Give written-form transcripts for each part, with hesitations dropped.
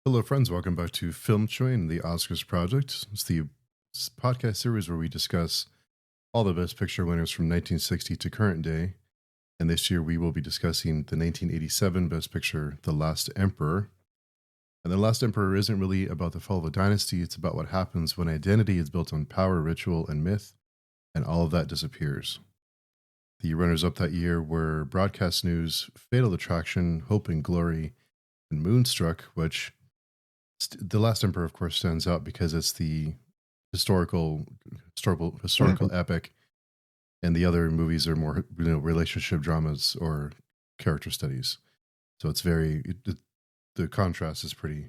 Hello, friends. Welcome back to Film Chewing, the Oscars Project. It's the podcast series where we discuss all the Best Picture winners from 1960 to current day. And this year we will be discussing the 1987 Best Picture, The Last Emperor. And The Last Emperor isn't really about the fall of a dynasty. It's about what happens when identity is built on power, ritual, and myth, and all of that disappears. The runners-up that year were Broadcast News, Fatal Attraction, Hope and Glory, and Moonstruck, which The Last Emperor, of course, stands out because it's the historical epic, and the other movies are more, relationship dramas or character studies. So it's the contrast is pretty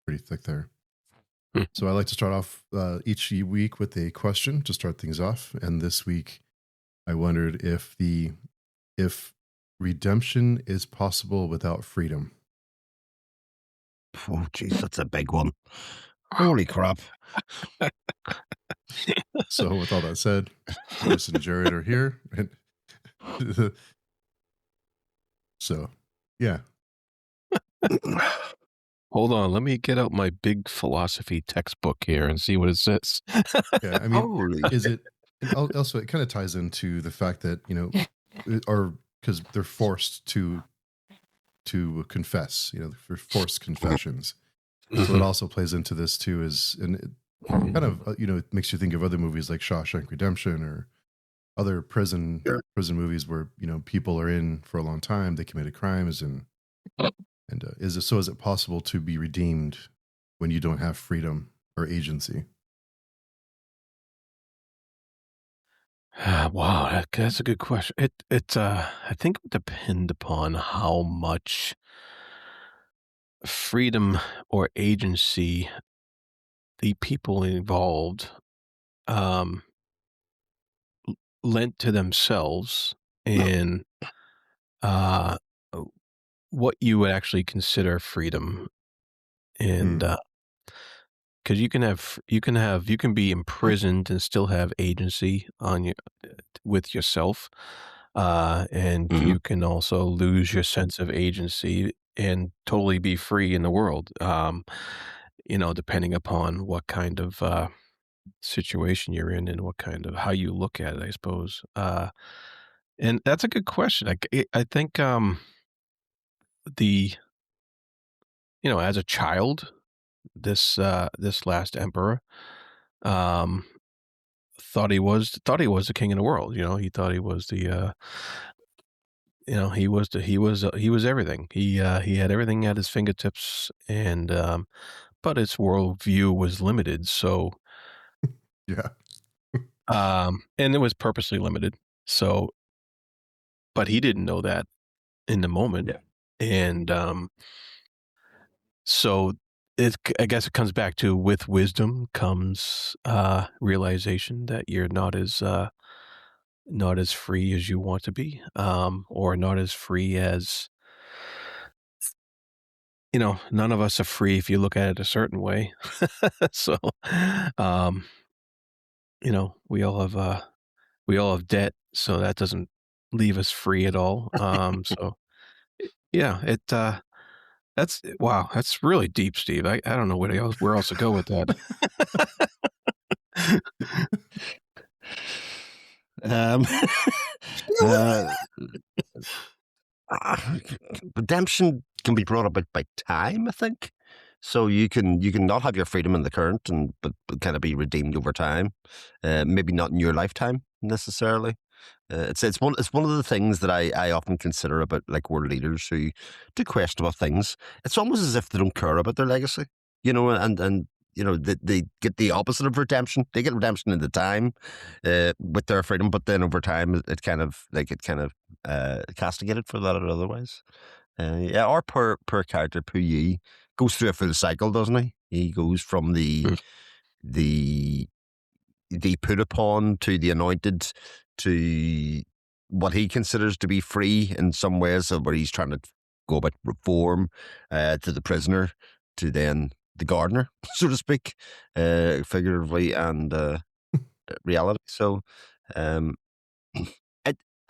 thick there. So I like to start off each week with a question to start things off, and this week I wondered if redemption is possible without freedom. Oh, geez, that's a big one. Holy crap. So with all that said, Chris and Jared are here. So, yeah. Hold on, let me get out my big philosophy textbook here and see what it says. Yeah, I mean, is it also, it kind of ties into the fact that, because they're forced to confess, for forced confessions. So it also plays into this too, and it kind of, it makes you think of other movies like Shawshank Redemption or other prison movies where, people are in for a long time, they committed crimes, and is it possible to be redeemed when you don't have freedom or agency? Wow, that's a good question. I think it would depend upon how much freedom or agency the people involved lent to themselves, and what you would actually consider freedom. And because you can be imprisoned and still have agency with yourself, and you can also lose your sense of agency and totally be free in the world. Depending upon what kind of situation you're in and what kind of how you look at it, I suppose. And that's a good question. I think as a child, this last emperor thought he was the king of the world. He thought he was the he was everything. He had everything at his fingertips, and but his worldview was limited. So Yeah. And it was purposely limited. So, but he didn't know that in the moment. Yeah. And so I guess it comes back to, with wisdom comes realization that you're not as free as you want to be, or not as free as, none of us are free if you look at it a certain way. So, we all have debt, so that doesn't leave us free at all. So yeah, that's really deep, Steve. I don't know where else to go with that. Redemption can be brought about by time, I think. So you can not have your freedom in the current, but kind of be redeemed over time. Maybe not in your lifetime necessarily. It's one of the things that I often consider about, like, world leaders who do questionable things. It's almost as if they don't care about their legacy, and they get the opposite of redemption. They get redemption in the time with their freedom, but then over time it kind of castigated for that otherwise. Our poor character Puyi goes through a full cycle, doesn't he? He goes from the put upon to the anointed to what he considers to be free in some ways, where he's trying to go about reform, to the prisoner, to then the gardener, so to speak, figuratively and reality. So I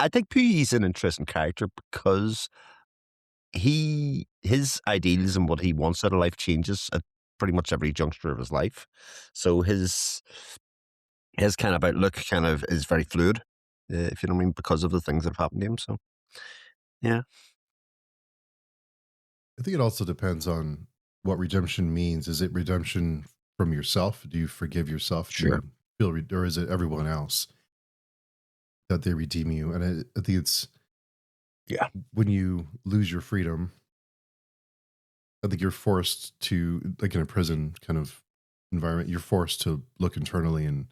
think Puyi's an interesting character because he his ideals and what he wants out of life changes at pretty much every juncture of his life. So his kind of outlook kind of is very fluid, if you know what I mean, because of the things that have happened to him. So yeah. I think it also depends on what redemption means. Is it redemption from yourself? Do you forgive yourself? Do Sure. you or is it everyone else that they redeem you? And I think it's Yeah. when you lose your freedom, I think you're forced to, like in a prison kind of environment, you're forced to look internally and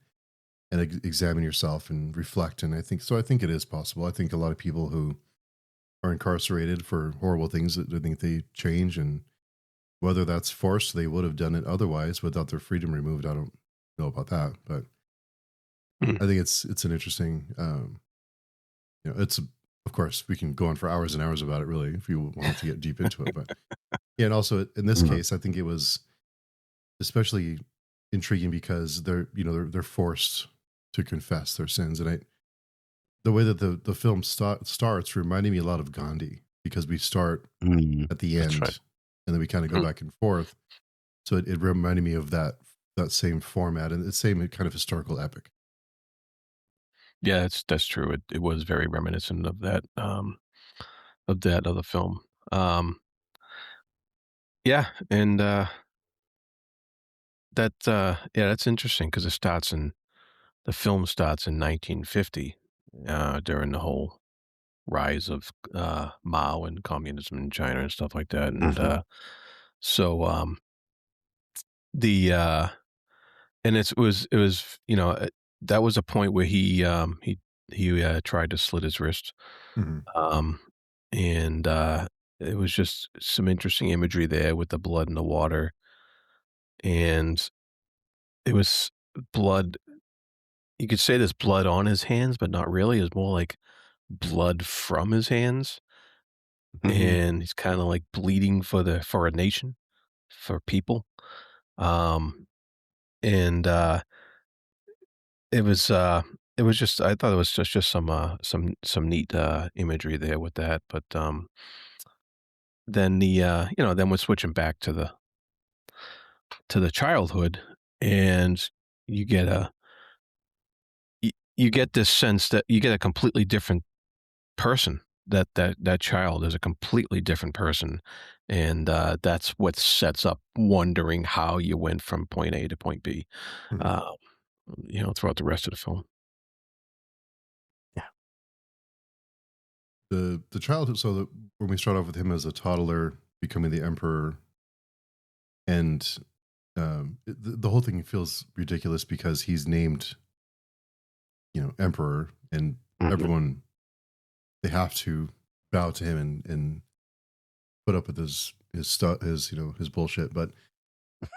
examine yourself and reflect. And I think so. I think it is possible. I think a lot of people who are incarcerated for horrible things, I think they change, and whether that's forced, they would have done it otherwise without their freedom removed. I don't know about that, but Mm. I think it's an interesting. It's of course we can go on for hours and hours about it, really, if you want to get deep into it. But yeah, and also in this Mhm. case, I think it was especially intriguing because they're forced to confess their sins, and the way that the film starts reminded me a lot of Gandhi, because we start at the That's right. end and then we kind of go Mm. back and forth. So it reminded me of that same format and the same kind of historical epic. Yeah, that's true. It was very reminiscent of that other film. Yeah, and yeah, that's interesting because the film starts in 1950, during the whole rise of Mao and communism in China and stuff like that. And Mhm. so the and it was that was a point where he tried to slit his wrist. Hmm. Um, and it was just some interesting imagery there with the blood in the water, and it was blood. You could say there's blood on his hands, but not really. It's more like blood from his hands, Mhm. and he's kind of like bleeding for a nation, for people. Um, and it was it was just I thought it was just some neat imagery there with that. But then then we're switching back to the childhood, and you get you get this sense that you get a completely different person. That child is a completely different person, and that's what sets up wondering how you went from point A to point B. Hmm. Uh, throughout the rest of the film. Yeah. The childhood. So when we start off with him as a toddler becoming the emperor, and the whole thing feels ridiculous because he's named, emperor, and Mhm. everyone, they have to bow to him and put up with his stuff, his bullshit. But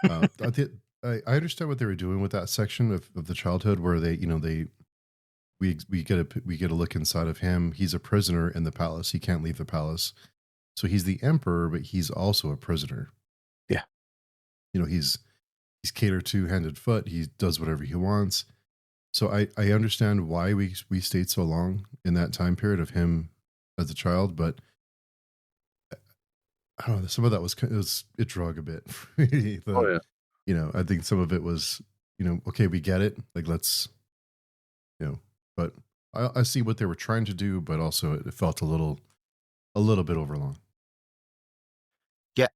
I think I understand what they were doing with that section of the childhood where we get a look inside of him. He's a prisoner in the palace. He can't leave the palace. So he's the emperor, but he's also a prisoner. Yeah. He's catered to hand and foot. He does whatever he wants. So I understand why we stayed so long in that time period of him as a child, but I don't know. Some of that it drug a bit. Really. Oh yeah. I think some of it was, okay, we get it. Like, let's, you know, but I see what they were trying to do, but also it felt a little bit overlong. Yeah.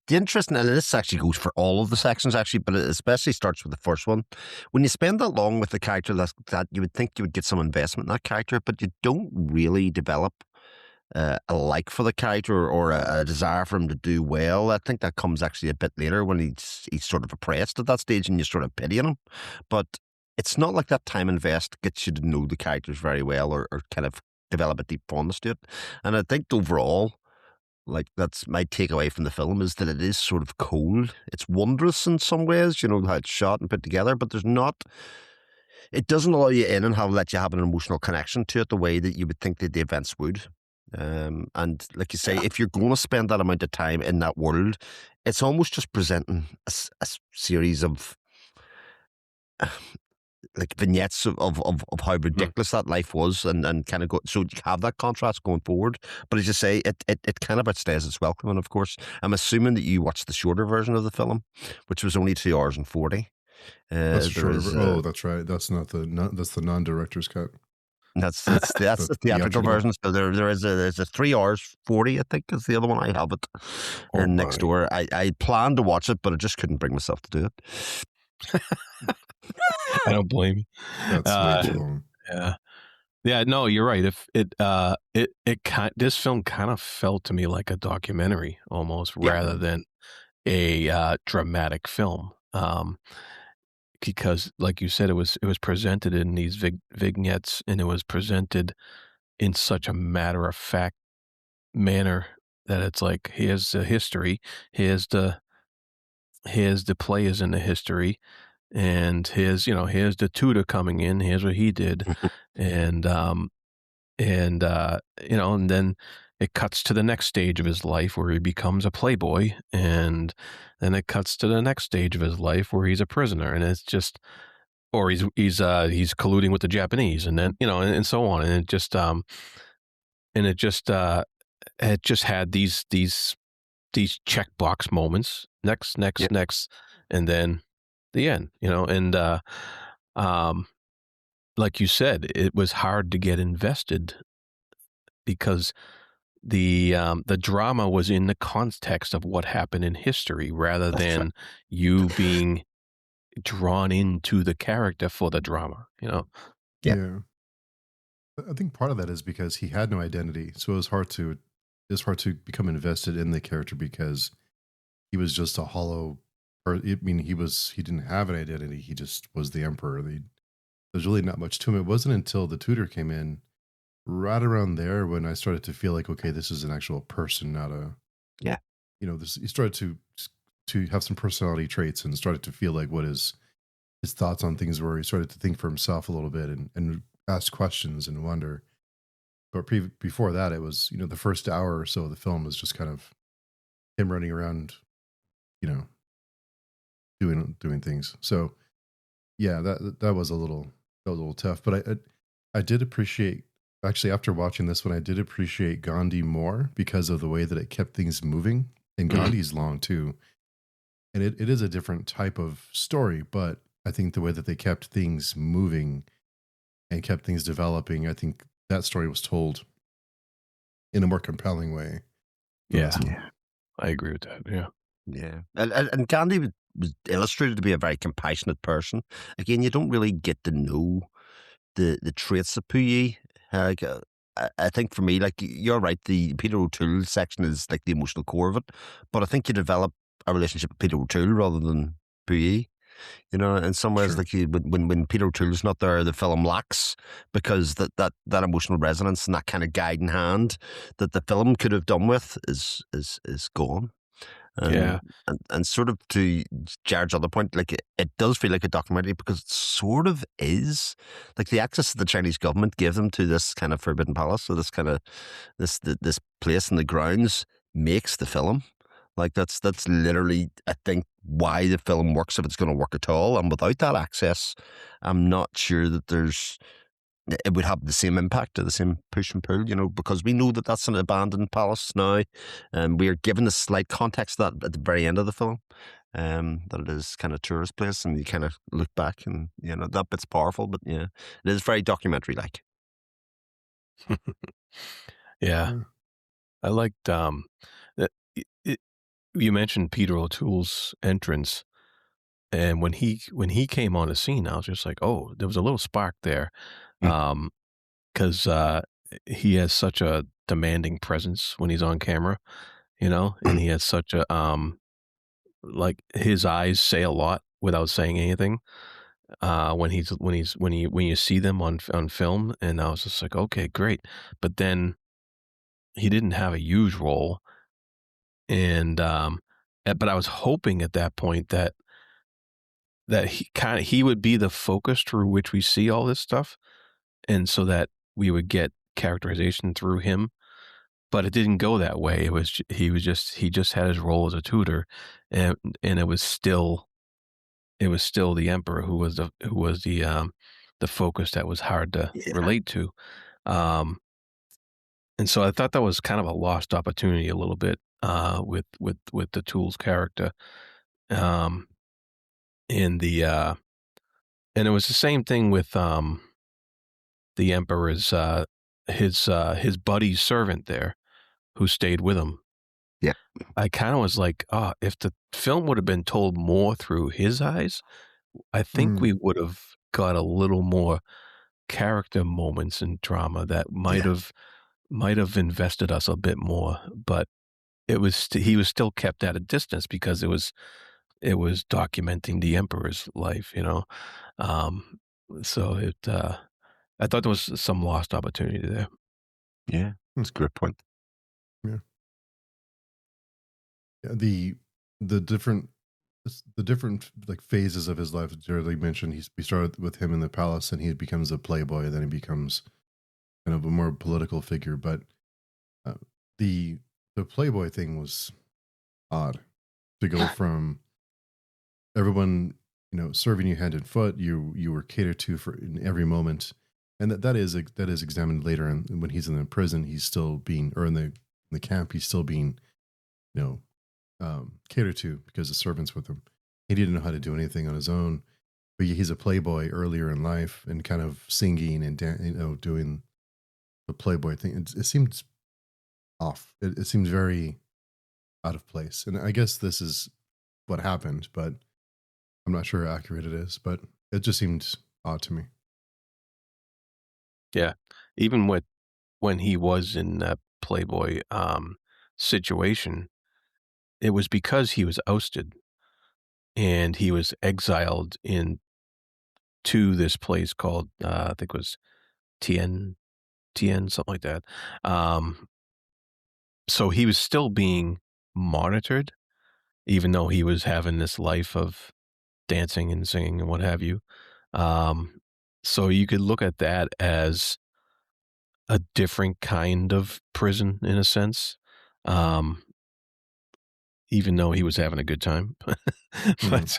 The interesting, and this actually goes for all of the sections actually, but it especially starts with the first one. When you spend that long with the character, that you would think you would get some investment in that character, but you don't really develop a like for the character or a desire for him to do well. I think that comes actually a bit later when he's sort of oppressed at that stage and you sort of pity him. But it's not like that time invest gets you to know the characters very well or kind of develop a deep fondness to it. And I think overall, like that's my takeaway from the film is that it is sort of cold. It's wondrous in some ways, how it's shot and put together, but there's not. It doesn't allow you in and let you have an emotional connection to it the way that you would think that the events would. And like you say, Yeah. if you're going to spend that amount of time in that world, it's almost just presenting a series of like vignettes of how ridiculous that life was, and kind of go, so you have that contrast going forward. But as you say, it kind of outstays its welcome. And of course, I'm assuming that you watched the shorter version of the film, which was only 2 hours and 40. That's a There shorter. is Oh, that's right. That's not the that's the non-director's cut. that's the theatrical version. So there's a 3 hours 40, I think, is the other one. I have it Oh, next my. door. I planned to watch it, but I just couldn't bring myself to do it. I don't blame you. That's way too long. Yeah. Yeah, no, you're right. If this film kind of felt to me like a documentary almost, Yeah. rather than a dramatic film. Because, like you said, it was presented in these vignettes, and it was presented in such a matter of fact manner that it's like, here's the history, here's the players in the history, and here's the tutor coming in, here's what he did, and and and then it cuts to the next stage of his life where he becomes a playboy, and then it cuts to the next stage of his life where he's a prisoner, and it's just, or he's colluding with the Japanese, and then and so on, and it just had these checkbox moments, next, Yeah. and then the end, and like you said, it was hard to get invested because the drama was in the context of what happened in history rather That's right. than you being drawn into the character for the drama, Yeah. Yeah. I think part of that is because he had no identity, so it's hard to become invested in the character because he was just a hollow. Or I mean, he didn't have an identity. He just was the emperor. There's really not much to him. It wasn't until the tutor came in, right around there, when I started to feel like, okay, this is an actual person, not a Yeah. this. He started to have some personality traits and started to feel like what his thoughts on things were. He started to think for himself a little bit and ask questions and wonder. But before that, it was the first hour or so of the film was just kind of him running around, you know, doing things. So yeah, that was a little tough. But I did appreciate, actually, after watching this one, I did appreciate Gandhi more because of the way that it kept things moving. And Gandhi's long too, and it is a different type of story. But I think the way that they kept things moving and kept things developing, I think that story was told in a more compelling way. Yeah. Yeah. I agree with that. Yeah. Yeah. And Gandhi was illustrated to be a very compassionate person. Again, you don't really get to know the traits of Puyi. Like, I think for me, like, you're right, the Peter O'Toole section is like the emotional core of it. But I think you develop a relationship with Peter O'Toole rather than Puyi. In some ways, Sure. like when Peter O'Toole's not there, the film lacks because that emotional resonance and that kind of guiding hand that the film could have done with is gone. Yeah. And sort of to Jared's other point, like it does feel like a documentary because it sort of is. Like the access that the Chinese government gave them to this kind of forbidden palace, so this kind of this place in the grounds makes the film. Like that's literally, I think, why the film works if it's going to work at all. And without that access, I'm not sure that it would have the same impact or the same push and pull, because we know that that's an abandoned palace now, and we are given a slight context of that at the very end of the film, that it is kind of tourist place, and you kind of look back and that bit's powerful, but yeah, it is very documentary like. Yeah. Yeah. I liked you mentioned Peter O'Toole's entrance, and when he came on the scene, I was just like, oh, there was a little spark there, because he has such a demanding presence when he's on camera, and he has such a like his eyes say a lot without saying anything. When you see them on film, and I was just like, okay, great, but then he didn't have a huge role, and but I was hoping at that point that he would be the focus through which we see all this stuff, and so that we would get characterization through him. But it didn't go that way. He just had his role as a tutor, and it was still it was still the emperor who was the focus that was hard to Yeah. relate to. Um, and so I thought that was kind of a lost opportunity a little bit with the Tool's character. Um, in the and it was the same thing with the emperor's his buddy's servant there who stayed with him. Yeah. I kind of was like, oh, if the film would have been told more through his eyes, I think Mm. we would have got a little more character moments and drama that Yeah. might have invested us a bit more. But he was still kept at a distance because it was documenting the emperor's life, you know. Um, so I thought there was some lost opportunity there. Yeah. That's a great point. Yeah. Yeah, the different the different like phases of his life. Jerry mentioned we started with him in the palace, and he becomes a playboy, and then he becomes kind of a more political figure. But uh, the the playboy thing was odd to go from everyone serving you hand and foot. You were catered to for in every moment, and that is examined later. And when he's in the prison, he's still being, or in the camp, he's still being you know catered to because the servants with him. He didn't know how to do anything on his own, but he's a playboy earlier in life and kind of singing and doing the playboy thing. It seems off. It seems very out of place, and I guess this is what happened, but I'm not sure how accurate it is. But it just seemed odd to me. Yeah, even with when he was in that Playboy situation, it was because he was ousted and he was exiled in to this place called I think it was Tien Tien something like that. Um, so he was still being monitored, even though he was having this life of dancing and singing and what have you. Um, so you could look at that as a different kind of prison in a sense. Um, even though he was having a good time. Mhm.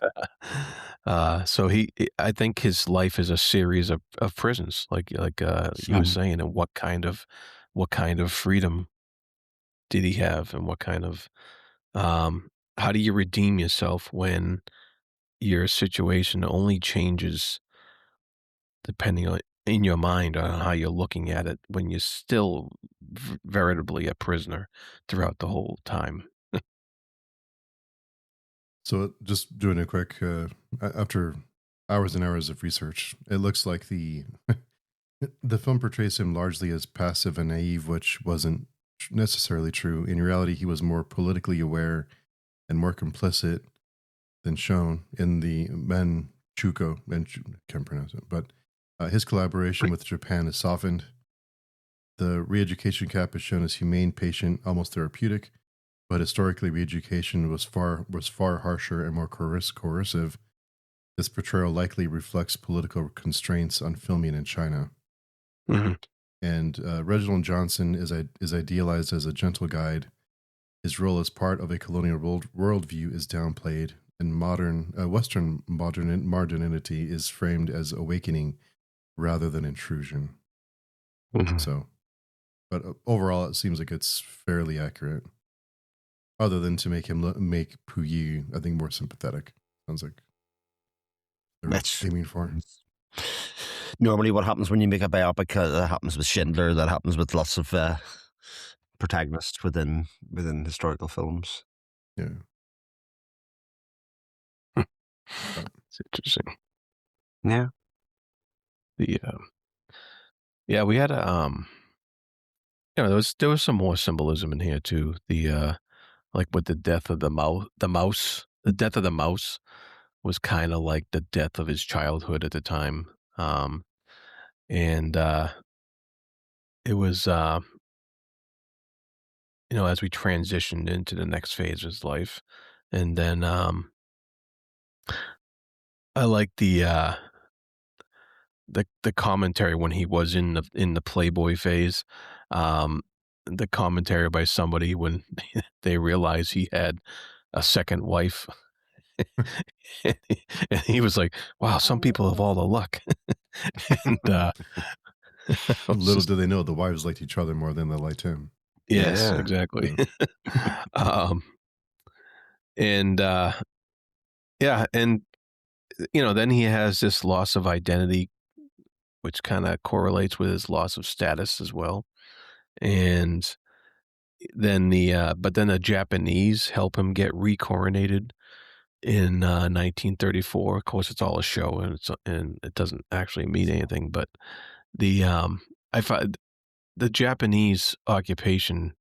But, so I think his life is a series of prisons, like you were Mhm. saying, and what kind of freedom did he have, and what kind of, um how do you redeem yourself when your situation only changes depending on in your mind on how you're looking at it when you're still veritably a prisoner throughout the whole time? So just doing a quick after hours and hours of research, it looks like the film portrays him largely as passive and naive, which wasn't necessarily true. In reality, he was more politically aware and more complicit than shown in the Manchukuo. Can't pronounce it, but his collaboration with Japan is softened. The re-education cap is shown as humane, patient, almost therapeutic, but historically, re-education was far harsher and more coercive. This portrayal likely reflects political constraints on filming in China. Mhm. And Reginald Johnson is idealized as a gentle guide. His role as part of a colonial worldview is downplayed, and Western modernity is framed as awakening rather than intrusion. Mhm. So, but overall, it seems like it's fairly accurate. Other than to make Puyi, I think, more sympathetic. Sounds like they're That's aiming for. normally what happens when you make a biopic. That happens with Schindler. That happens with lots of protagonists within historical films. Yeah. But It's interesting. Yeah. The yeah, we had there was some more symbolism in here too. The like with the death of the death of the mouse was kind of like the death of his childhood at the time. Um, and it was as we transitioned into the next phase of his life, and then I like the commentary when he was in the Playboy phase. Um, the commentary by somebody when they realized he had a second wife And he was like, "Wow, some people have all the luck." And I was Little just, do they know the wives liked each other more than they liked him. yes, Yeah. exactly. Yeah. um, and yeah, and then he has this loss of identity, which kind of correlates with his loss of status as well. And then the Japanese help him get recoronated in 1934. Of course, it's all a show, and it doesn't actually mean anything. But the I find the Japanese occupation,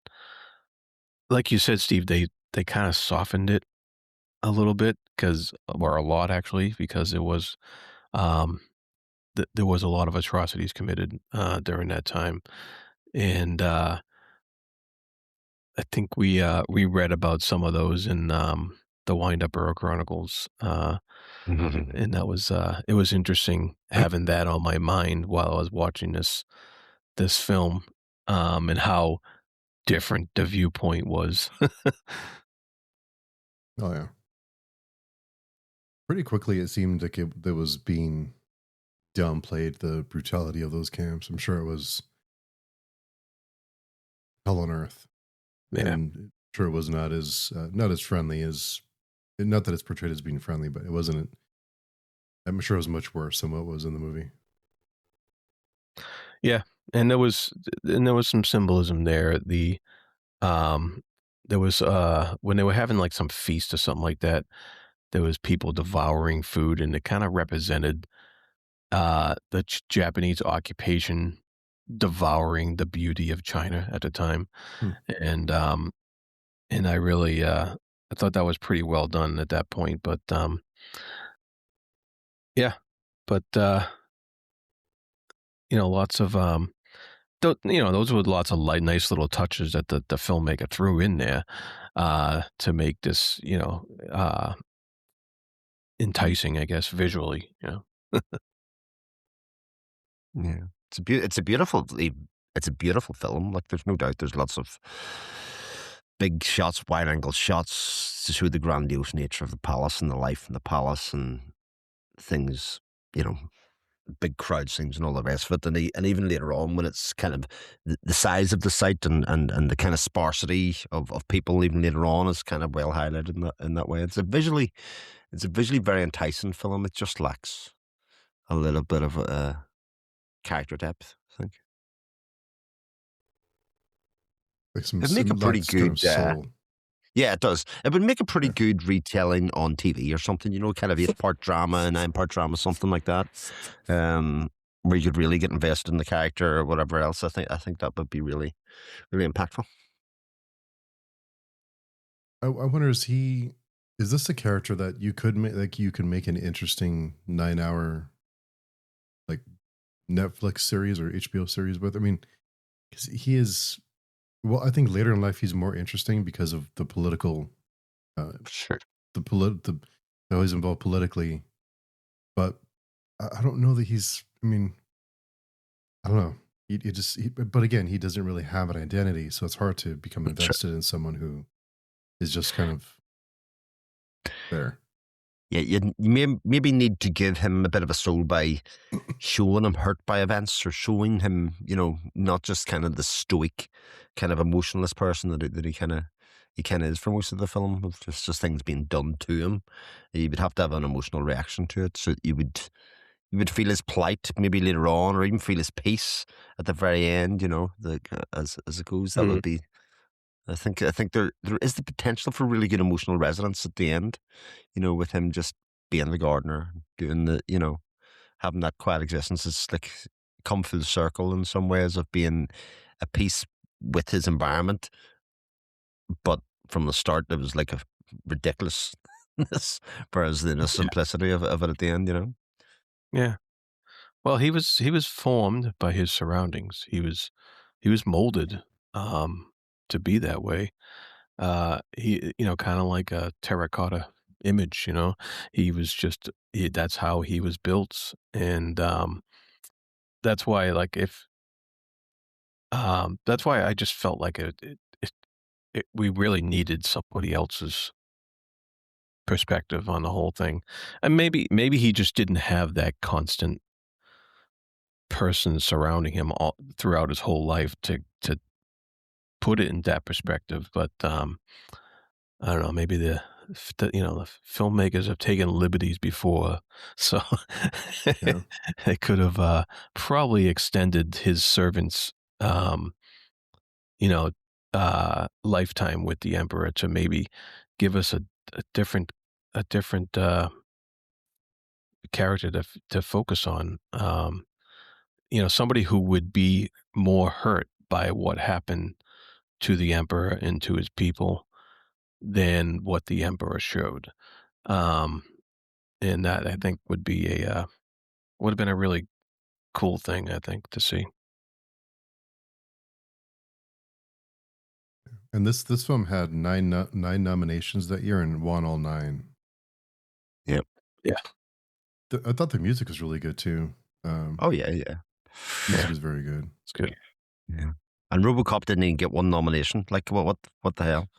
like you said, Steve, they kind of softened it a little bit or a lot actually, because it was um, there was a lot of atrocities committed during that time, and I think we read about some of those in the Wind Up Earl Chronicles, and that was it was interesting having that on my mind while I was watching this film, and how different the viewpoint was. Oh yeah. Pretty quickly, it seemed like that was being downplayed, the brutality of those camps. I'm sure it was hell on earth, Yeah, and sure it was not as friendly as, not that it's portrayed as being friendly, but it wasn't. I'm sure it was much worse than what was in the movie. yeah, and there was some symbolism there. Um, there was when they were having like some feast or something like that. There was people devouring food, and it kind of represented the Japanese occupation devouring the beauty of China at the time, Hmm. and I really I thought that was pretty well done at that point. But yeah, but lots of those were lots of nice little touches that the filmmaker threw in there to make this enticing, I guess, visually. Yeah. It's a beautiful film. Like, there's no doubt. There's lots of big shots, wide angle shots to show the grandiose nature of the palace and the life in the palace and things. You know, big crowd scenes and all the rest of it. And even later on, when it's kind of the size of the site and the kind of sparsity of people, even later on, is kind of well highlighted in that way. It's a visually very enticing film. It just lacks a little bit of character depth, I think. Like It'd make a some pretty lacks kind of good, soul. yeah, it does. It would make a pretty Yeah. good retelling on TV or something, kind of 8-part drama, 9-part drama, something like that. Where you could really get invested in the character or whatever else. I think that would be really, really impactful. I wonder, is this a character that you could make, like you can make an interesting 9 hour like Netflix series or HBO series with? I mean, 'cause he is, well, I think later in life he's more interesting because of the political, uh, Sure. the how he's involved politically. But I don't know that he's. I mean, I don't know. But again, he doesn't really have an identity, so it's hard to become Sure. invested in someone who is just kind of there. Yeah, you maybe need to give him a bit of a soul by showing him hurt by events or showing him, not just kind of the stoic, kind of emotionless person that he kind of is for most of the film, of just things being done to him. You would have to have an emotional reaction to it, so you would feel his plight maybe later on, or even feel his peace at the very end. As it goes, that Mhm. would be. I think there is the potential for really good emotional resonance at the end. With him just being the gardener, doing having that quiet existence. It's like come full circle in some ways of being a piece with his environment. But from the start, it was like a ridiculousness, whereas the Yeah. simplicity of it at the end. Yeah. Well, he was formed by his surroundings. He was molded to be that way. He kind of like a terracotta image. That's how he was built, and that's why like if that's why I just felt like we really needed somebody else's perspective on the whole thing. And maybe he just didn't have that constant person surrounding him throughout his whole life to put it in that perspective. But I don't know, maybe the filmmakers have taken liberties before, so Yeah. they could have probably extended his servant's lifetime with the emperor to maybe give us a different character to focus on. Somebody who would be more hurt by what happened to the emperor and to his people than what the emperor showed. And that, I think, would have been a really cool thing, I think, to see. And this film had nine nominations that year and won all 9. Yep. Yeah. I thought the music was really good too. Oh yeah. Music is very good. It's good. Yeah. And RoboCop didn't even get one nomination. Like what the hell?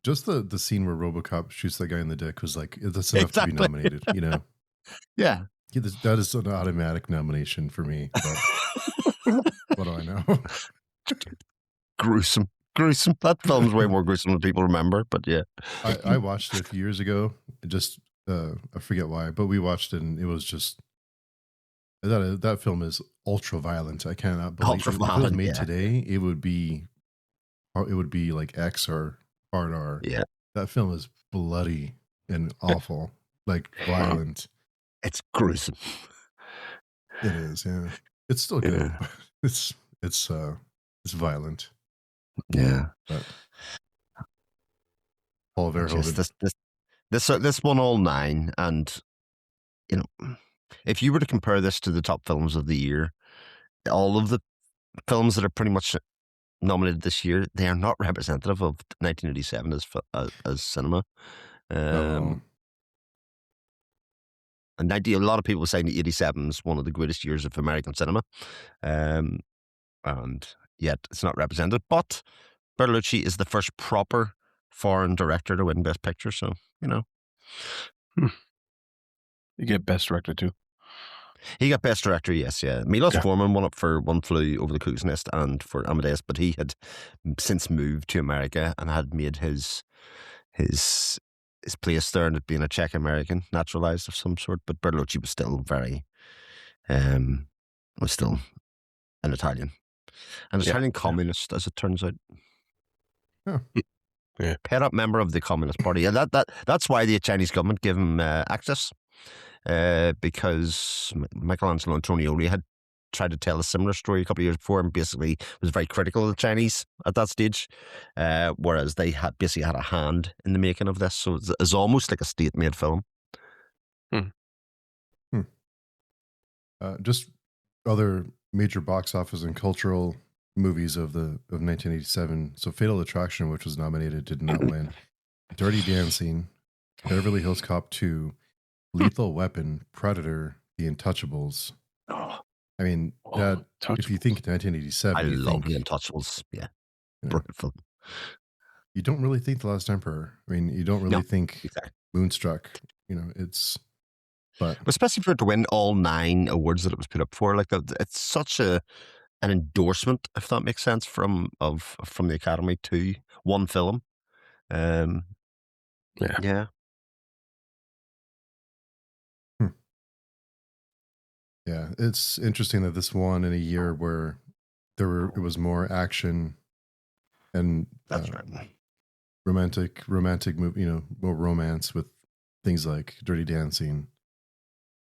Just the scene where RoboCop shoots that guy in the dick was like, that's enough to be nominated, Yeah. That is an automatic nomination for me. But what do I know? Gruesome. That film's way more gruesome than people remember, but yeah. I watched it a few years ago. Just I forget why, but we watched it and it was just that film is ultra violent. I cannot believe if it was made today, it would be like X or hard R. Yeah. That film is bloody and awful, like violent. It's gruesome. It is, yeah. It's still good. Yeah. It's violent. Yeah. But Paul Verhoeven. This won all 9, and if you were to compare this to the top films of the year, all of the films that are pretty much nominated this year, they are not representative of 1987 as cinema. And a lot of people saying that 87 is one of the greatest years of American cinema, and yet it's not represented. But Bertolucci is the first proper foreign director to win Best Picture, so You get Best Director too. He got Best Director, yes, yeah. Milos Forman won it for One Flew Over the Cuckoo's Nest and for Amadeus, but he had since moved to America and had made his place there and being a Czech American naturalized of some sort. But Bertolucci was still was still an Italian, Italian communist, as it turns out. Yeah. Paid up member of the Communist Party. And that's why the Chinese government gave him access. Because Michelangelo Antonioni had tried to tell a similar story a couple of years before and basically was very critical of the Chinese at that stage, whereas they basically had a hand in the making of this. So it's almost like a state-made film. Just other major box office and cultural movies of 1987. So Fatal Attraction, which was nominated, did not win. Dirty Dancing, Beverly Hills Cop 2, Lethal Weapon, Predator, The Untouchables. I mean, if you think 1987, I love The Untouchables. Yeah. Brilliant film. You don't really think The Last Emperor. I mean, you don't really think Moonstruck. But especially for it to win all 9 awards that it was put up for, like it's such an endorsement, if that makes sense, from the Academy to one film. Yeah. Yeah, it's interesting that this won in a year where it was more action and that's right. romantic movie, more romance with things like Dirty Dancing,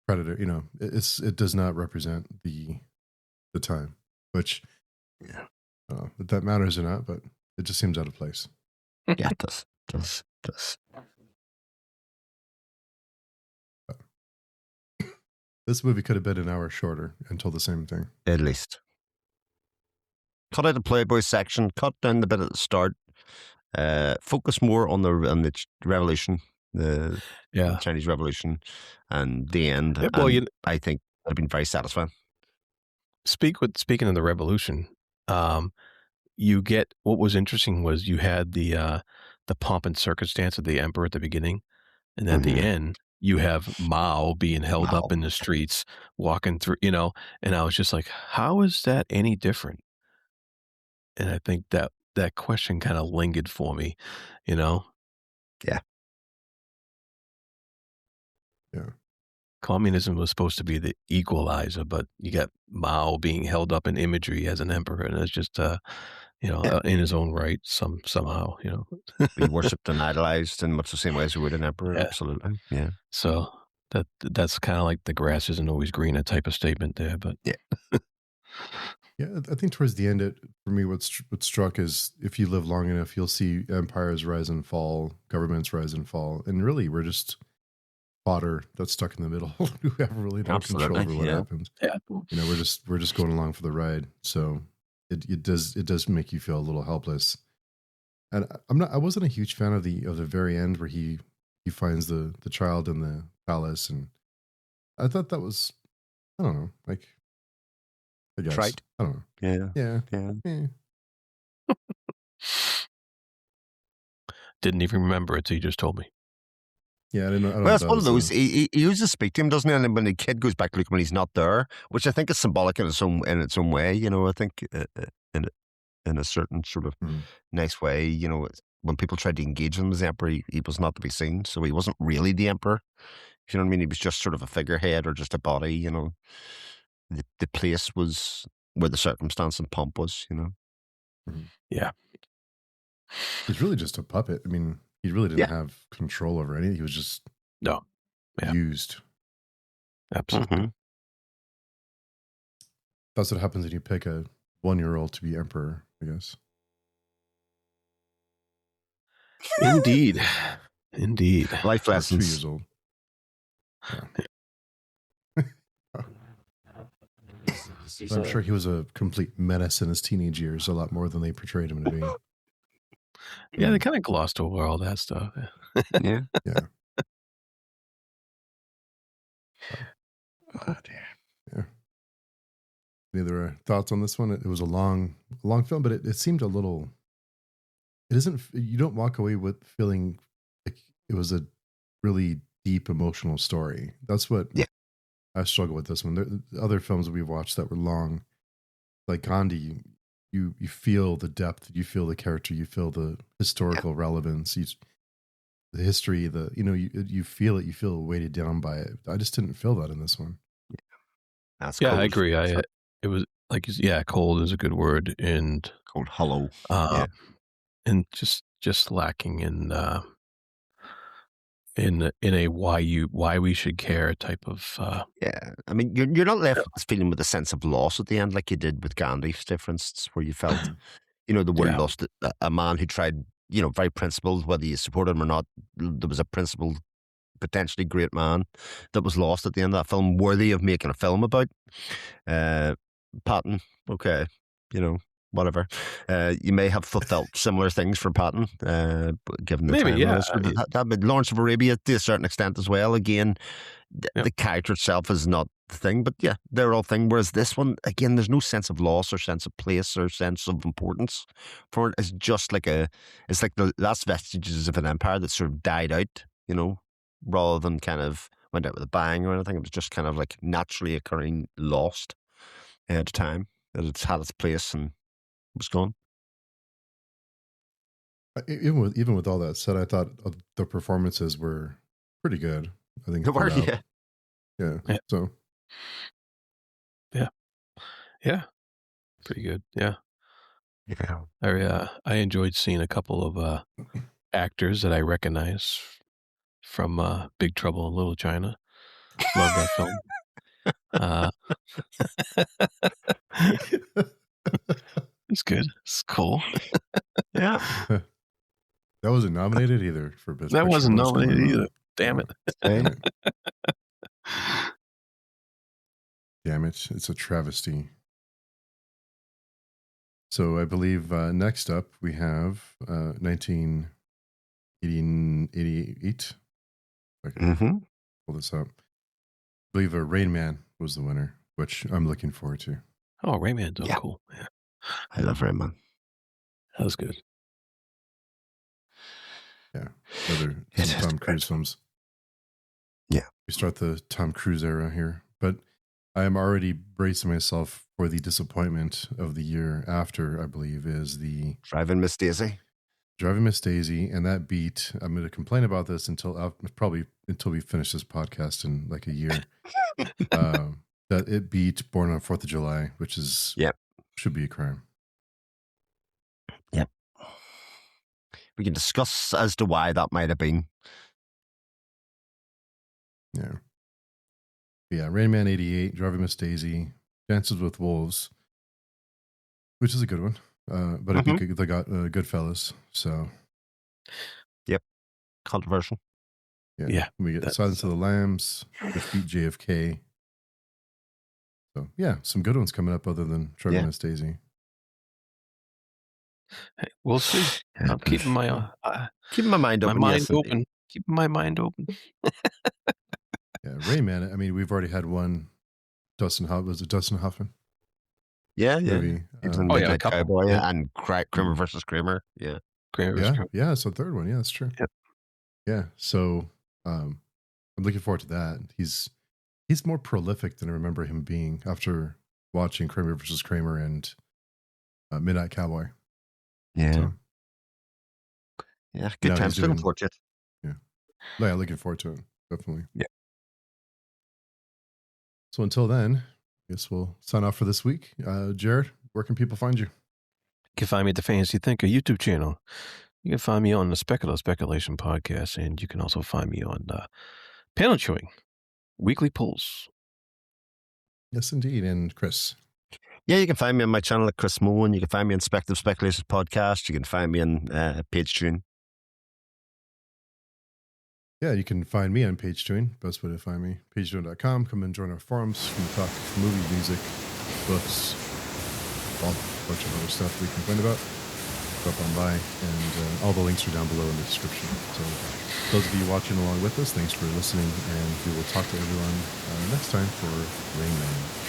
Predator. It does not represent the time, which if that matters or not, but it just seems out of place. Yeah, it does. This movie could have been an hour shorter and told the same thing. At least. Cut out the Playboy section, cut down the bit at the start, focus more on the revolution, the Chinese Revolution, and the end. Yeah, well, I think would have been very satisfying. Speaking of the revolution, you get what was interesting was you had the the pomp and circumstance of the emperor at the beginning, and at the end you have Mao being held up in the streets, walking through, and I was just like, how is that any different? And I think that question kind of lingered for me, you know. Yeah. Yeah. Communism was supposed to be the equalizer, but you got Mao being held up in imagery as an emperor, and it's just, in his own right, somehow, Be worshipped and idolized in much the same way as we would an emperor. Yeah. Absolutely. Yeah. So that's kind of like the grass isn't always greener type of statement there, but Yeah. Yeah, I think towards the end, for me, what struck is if you live long enough, you'll see empires rise and fall, governments rise and fall, and really, we're just fodder that's stuck in the middle who have really no control over what happens. Yeah. We're just going along for the ride. So it does make you feel a little helpless. And I wasn't a huge fan of the very end where he finds the child in the palace, and I thought that was, I don't know, like, I guess. Right. I don't know. Yeah. Didn't even remember it, so you just told me. Yeah, I didn't know. Well, it's one of those. He uses to speak to him, doesn't he? And when the kid goes back to look when he's not there, which I think is symbolic in its own way. I think in a certain sort of nice way. When people tried to engage him as the emperor, he was not to be seen, so he wasn't really the emperor. You know what I mean? He was just sort of a figurehead or just a body. The place was where the circumstance and pomp was. Yeah. He's really just a puppet. I mean, he really didn't have control over anything. He was just used. Absolutely. That's what happens when you pick a 1-year-old to be emperor, I guess. Indeed. Life lessons. 2 years old. Yeah. I'm sure he was a complete menace in his teenage years, a lot more than they portrayed him to be. Yeah, they kind of glossed over all that stuff. Yeah. Oh, dear. Yeah. Any other thoughts on this one? It was a long film, but it seemed a little. It isn't. You don't walk away with feeling like it was a really deep emotional story. That's what I struggle with this one. The other films that we've watched that were long, like Gandhi, you feel the depth, you feel the character, you feel the historical relevance, the history, you feel it, you feel weighted down by it. I just didn't feel that in this one. That's cold. I agree. It was like, cold is a good word, and cold, hollow, and just lacking in a why we should care type of. I mean, you're not left feeling with a sense of loss at the end like you did with Gandhi's, for instance, where you felt, the world lost a man who tried, very principled, whether you supported him or not. There was a principled, potentially great man that was lost at the end of that film, worthy of making a film about. Patton, okay, whatever. You may have felt similar things for Patton, given the maybe, time. That but Lawrence of Arabia to a certain extent as well. Again, the character itself is not the thing, but they're all thing. Whereas this one, again, there's no sense of loss or sense of place or sense of importance for it. It's just like it's like the last vestiges of an empire that sort of died out, rather than kind of went out with a bang or anything. It was just kind of like naturally occurring, lost at a time that it's had its place and was gone. Even with all that said, I thought the performances were pretty good. I think they were, yeah. So, yeah, pretty good. Yeah. I enjoyed seeing a couple of actors that I recognize from Big Trouble in Little China. Love that film. It's good. It's cool. Yeah. That wasn't nominated either for Best Picture. That wasn't nominated either. Damn it. Damn it. It's a travesty. So I believe next up we have 1988. Mm-hmm. Pull this up. I believe Rain Man was the winner, which I'm looking forward to. Oh, Rain Man's cool. Yeah. I love Rain Man. That was good. Some It is Tom great. Cruise films. Yeah. We start the Tom Cruise era here, but I am already bracing myself for the disappointment of the year after, I believe, is the Driving Miss Daisy. Driving Miss Daisy, and that beat. I'm going to complain about this until we finish this podcast in like a year. That it beat Born on 4th of July, which is should be a crime. Yep. We can discuss as to why that might have been. Yeah. Rain Man 88, Driving Miss Daisy, Dances with Wolves, which is a good one. But it beat Goodfellas. So. Yep. Controversial. Yeah. We get Silence of the Lambs, which beat JFK. So yeah, some good ones coming up other than Driving Miss Daisy. Hey, we'll see. I'm keeping my mind open. Keeping my mind open. Yeah, Rain Man. I mean, we've already had one. Dustin Hoffman? Yeah. Movie. Midnight Cowboy and Kramer versus Kramer. Yeah. Yeah, it's the third one. Yeah, that's true. Yep. Yeah, so I'm looking forward to that. He's more prolific than I remember him being after watching Kramer versus Kramer and Midnight Cowboy. Yeah. So, yeah, good times. Looking forward to it. Yeah, looking forward to it. Definitely. Yeah. So until then, I guess we'll sign off for this week. Jared, where can people find you? You can find me at the Fantasy Thinker YouTube channel. You can find me on the Speculation podcast, and you can also find me on Panel Chewing, Weekly Pulse. Yes, indeed. And Chris? Yeah, you can find me on my channel at Chris Moen. You can find me on Speculation podcast. You can find me on PageTune. Yeah, you can find me on PageTune. Best way to find me, pagetune.com. Come and join our forums. We can talk movie, music, books, a bunch of other stuff we complain about. Drop on by, and all the links are down below in the description. So those of you watching along with us, thanks for listening, and we will talk to everyone next time for Rain Man.